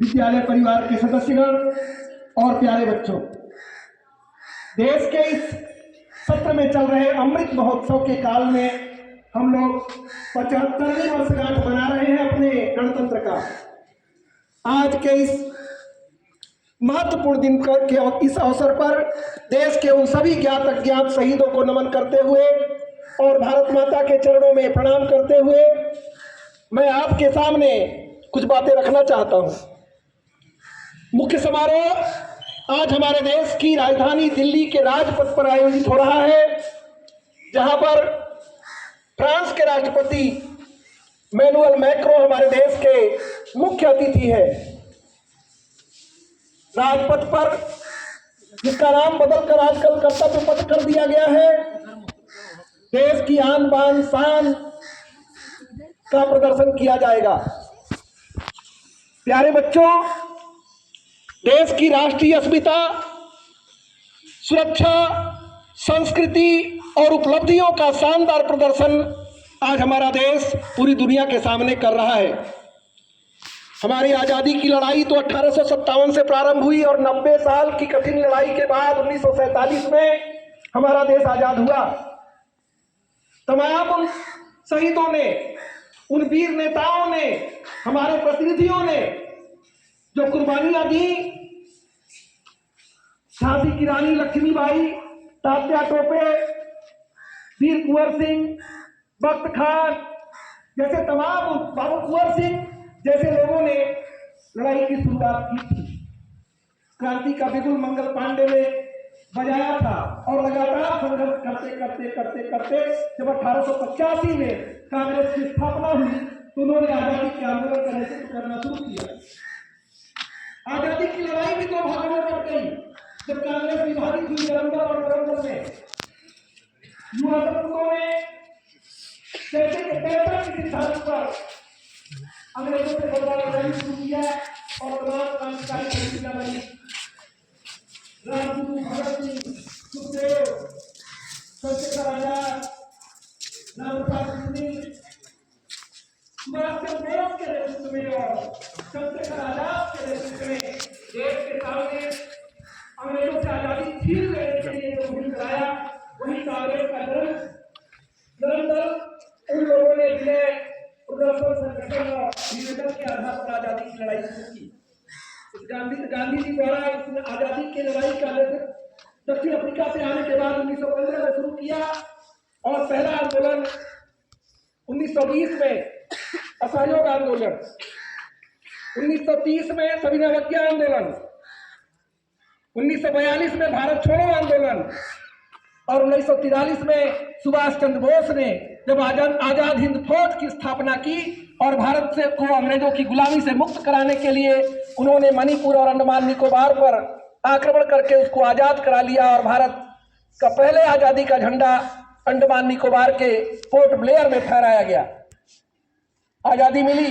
विद्यालय परिवार के सदस्यगण और प्यारे बच्चों, देश के इस सत्र में चल रहे अमृत महोत्सव के काल में हम लोग 75वीं वर्षगांठ मना रहे हैं अपने गणतंत्र का। आज के इस महत्वपूर्ण दिन के इस अवसर पर देश के उन सभी ज्ञात अज्ञात शहीदों को नमन करते हुए और भारत माता के चरणों में प्रणाम करते हुए मैं आपके सामने कुछ बातें रखना चाहता हूं। मुख्य समारोह आज हमारे देश की राजधानी दिल्ली के राजपथ पर आयोजित हो रहा है, जहां पर फ्रांस के राष्ट्रपति मैनुअल मैक्रो हमारे देश के मुख्य अतिथि है। राजपथ पर, जिसका नाम बदलकर आजकल कर्तव्य पथ कर दिया गया है, देश की आन बान शान का प्रदर्शन किया जाएगा। प्यारे बच्चों, देश की राष्ट्रीय अस्मिता, सुरक्षा, संस्कृति और उपलब्धियों का शानदार प्रदर्शन आज हमारा देश पूरी दुनिया के सामने कर रहा है। हमारी आज़ादी की लड़ाई तो 1857 से प्रारंभ हुई और 90 साल की कठिन लड़ाई के बाद 1947 में हमारा देश आजाद हुआ। तमाम उन शहीदों ने, उन वीर नेताओं ने, हमारे प्रतिनिधियों ने जो कुर्बानियां दी, झांसी की रानी लक्ष्मीबाई, तात्या टोपे, वीर कुंवर सिंह, बख्त खान जैसे तमाम, बाबू कुंवर सिंह जैसे लोगों ने लड़ाई की शुरुआत की थी। क्रांति का बिगुल मंगल पांडे ने बजाया था और लगातार संघर्ष करते करते करते करते जब 1885 में कांग्रेस की स्थापना हुई तो उन्होंने आजादी के आंदोलन करना शुरू किया। आजादी की लड़ाई भी 2 भागों में पड़ गई। जब कांग्रेस विभाजित हुई नवंबर और नवंबर में, युवा तत्वों ने पैसे के सिद्धांत पर अंग्रेजों से बदलाव शुरू किया और तमाम क्रांतिकारी प्रक्रिया बनी। राजगुरु भगत सिंह, सुखदेव, चंद्रशेखर आजाद, रामप्रसाद सिंह, सुभाष चंद्र बोस के नेतृत्व में और चंद्रशेखर आजाद के नेतृत्व में देश के सामने अंग्रेजों से आजादी छीन लेने के लिए जो मुहिम चलाया, वही कांग्रेस का निरंतर उन लोगों ने विनय, प्रदर्शन, संगठन और निवेदन के आधार पर आजादी की लड़ाई शुरू की। गांधी जी द्वारा आजादी की लड़ाई का नेतृत्व दक्षिण अफ्रीका से आने के बाद 1915 में शुरू किया और पहला आंदोलन 1920 में असहयोग आंदोलन, 1930 में सविनय अवज्ञा आंदोलन, 1942 में भारत छोड़ो आंदोलन और 1943 में सुभाष चंद्र बोस ने जब आजाद हिंद फौज की स्थापना की और भारत से को अंग्रेजों की गुलामी से मुक्त कराने के लिए उन्होंने मणिपुर और अंडमान निकोबार पर आक्रमण करके उसको आजाद करा लिया और भारत का पहले आजादी का झंडा अंडमान निकोबार के पोर्ट ब्लेयर में फहराया गया। आजादी मिली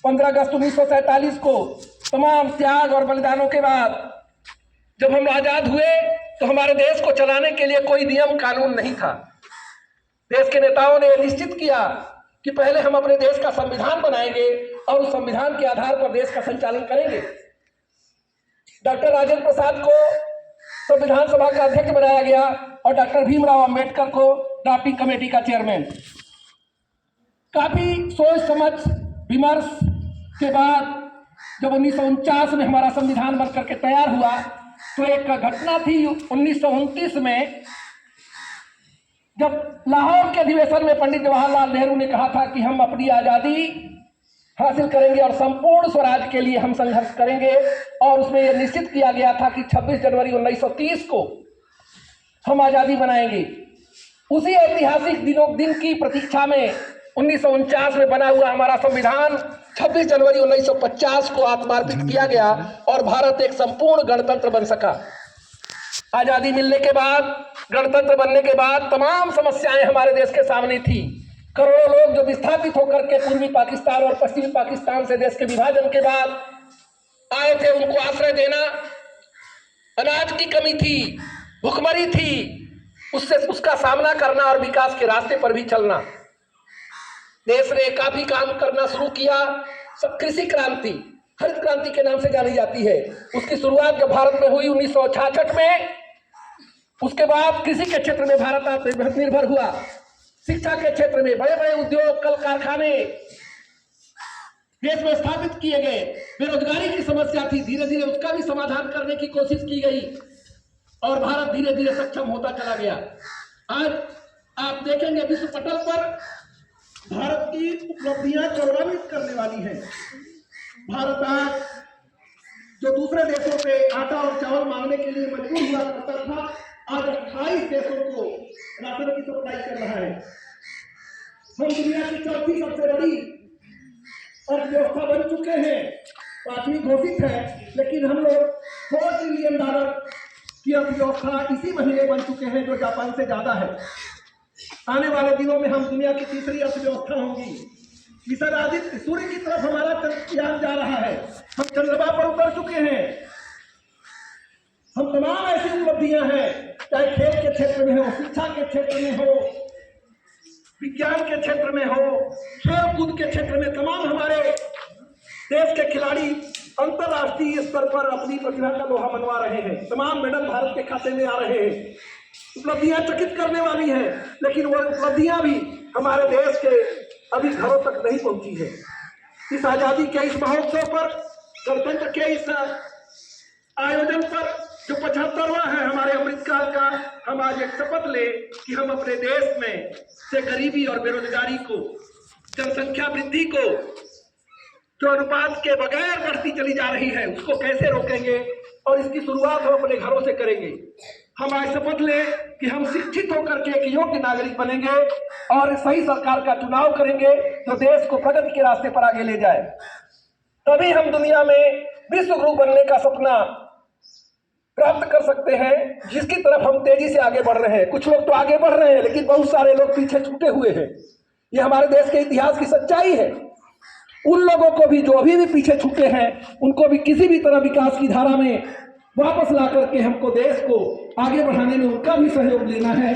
15 अगस्त 1947 को। तमाम त्याग और बलिदानों के बाद जब हम आजाद हुए तो हमारे देश को चलाने के लिए कोई नियम कानून नहीं था। देश के नेताओं ने निश्चित किया कि पहले हम अपने देश का संविधान बनाएंगे और उस संविधान के आधार पर देश का संचालन करेंगे। डॉक्टर राजेंद्र प्रसाद को संविधान सभा का अध्यक्ष बनाया गया और डॉक्टर भीमराव अंबेडकर को ड्राफ्टिंग कमेटी का चेयरमैन। काफी सोच समझ विमर्श के बाद जब 1949 में हमारा संविधान बनकर के तैयार हुआ तो एक घटना थी 1929 में, जब लाहौर के अधिवेशन में पंडित जवाहरलाल नेहरू ने कहा था कि हम अपनी आज़ादी हासिल करेंगे और संपूर्ण स्वराज के लिए हम संघर्ष करेंगे और उसमें यह निश्चित किया गया था कि 26 जनवरी 1930 को हम आज़ादी बनाएंगे। उसी ऐतिहासिक दिन की प्रतीक्षा में 1949 में बना हुआ हमारा संविधान 26 जनवरी 1950 को आत्मार्पित किया गया और भारत एक संपूर्ण गणतंत्र बन सका। आजादी मिलने के बाद, गणतंत्र बनने के बाद तमाम समस्याएं हमारे देश के सामने थी। करोड़ों लोग जो विस्थापित होकर के पूर्वी पाकिस्तान और पश्चिमी पाकिस्तान से देश के विभाजन के बाद आए थे, उनको आश्रय देना, अनाज की कमी थी, भुखमरी थी, उसका सामना करना और विकास के रास्ते पर भी चलना। देश ने काफी काम करना शुरू किया। कृषि क्रांति, हरित क्रांति के नाम से जानी जाती है। उसकी शुरुआत जब भारत में हुई 1966 में, उसके बाद कृषि के क्षेत्र में भारत आत्मनिर्भर हुआ, शिक्षा के क्षेत्र में बड़े बड़े उद्योग, कल कारखाने देश में स्थापित किए गए। बेरोजगारी की समस्या थी, धीरे धीरे उसका भी समाधान करने की कोशिश की गई और भारत धीरे धीरे सक्षम होता चला गया। आज आप देखेंगे विश्व पटल पर भारत की उपलब्धियां गौरवान्वित करने वाली हैं। भारत आज जो दूसरे देशों से आटा और चावल मांगने के लिए मजबूर हुआ करता था, आज 28 देशों को राशन की सप्लाई कर रहा है। हम दुनिया की चौथी सबसे बड़ी अर्थव्यवस्था बन चुके हैं, 5वीं घोषित है, लेकिन हम लोग $4 ट्रिलियन की अर्थव्यवस्था इसी महीने बन चुके हैं, जो जापान से ज्यादा है। आने वाले दिनों में हम दुनिया की तीसरी अर्थव्यवस्था होंगी। मिशन आदित्य सूर्य की तरफ हमारा यान जा रहा है, हम चंद्रमा पर उतर चुके हैं। हम तमाम ऐसी उपलब्धियां हैं, चाहे खेल के क्षेत्र में हो, शिक्षा के क्षेत्र में हो, विज्ञान के क्षेत्र में हो, खेल कूद के क्षेत्र में, तमाम हमारे देश के खिलाड़ी अंतर्राष्ट्रीय स्तर पर अपनी प्रतिभा का लोहा मनवा रहे हैं। तमाम मेडल भारत के खाते में आ रहे हैं। उपलब्धियां चकित करने वाली हैं, लेकिन वो उपलब्धियां भी हमारे देश के अभी घरों तक नहीं पहुंची है। इस आजादी के इस महोत्सव पर, गणतंत्र के इस आयोजन पर, जो 75वां है हमारे अमृतकाल का, हम आज एक शपथ लें कि हम अपने देश में से गरीबी और बेरोजगारी को, जनसंख्या वृद्धि को, जो अनुपात के बगैर बढ़ती चली जा रही है, उसको कैसे रोकेंगे, और इसकी शुरुआत हम अपने घरों से करेंगे। हम आज शपथ लें कि हम शिक्षित होकर के एक योग्य नागरिक बनेंगे और सही सरकार का चुनाव करेंगे जो देश को प्रगति के रास्ते पर आगे ले जाए। तभी हम दुनिया में विश्व गुरु बनने का सपना प्राप्त कर सकते हैं, जिसकी तरफ हम तेजी से आगे बढ़ रहे हैं। कुछ लोग तो आगे बढ़ रहे हैं, लेकिन बहुत सारे लोग पीछे छूटे हुए हैं। ये हमारे देश के इतिहास की सच्चाई है। उन लोगों को भी, जो अभी भी पीछे छूटे हैं, उनको भी किसी भी तरह विकास की धारा में वापस ला करके हमको देश को आगे बढ़ाने में उनका भी सहयोग लेना है,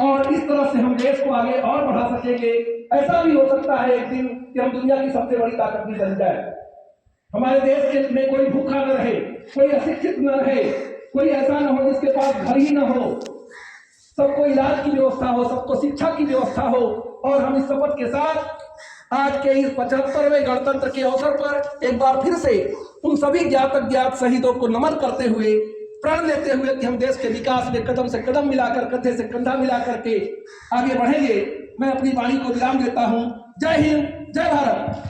और इस तरह से हम देश को आगे और बढ़ा सकेंगे। ऐसा भी हो सकता है एक दिन कि हम दुनिया की सबसे बड़ी ताकत भी बन जाए। हमारे देश में कोई भूखा न रहे, कोई अशिक्षित न रहे, कोई ऐसा न हो जिसके पास घर ही न हो, सबको इलाज की व्यवस्था हो, सबको शिक्षा की व्यवस्था हो। और हम इस शपथ के साथ आज के इस 75वें गणतंत्र के अवसर पर एक बार फिर से उन सभी ज्ञात अज्ञात शहीदों को नमन करते हुए, प्रण लेते हुए कि हम देश के विकास में कदम से कदम मिलाकर, कंधे से कंधा मिलाकर के आगे बढ़ेंगे, मैं अपनी वाणी को विराम देता हूं। जय हिंद, जय भारत।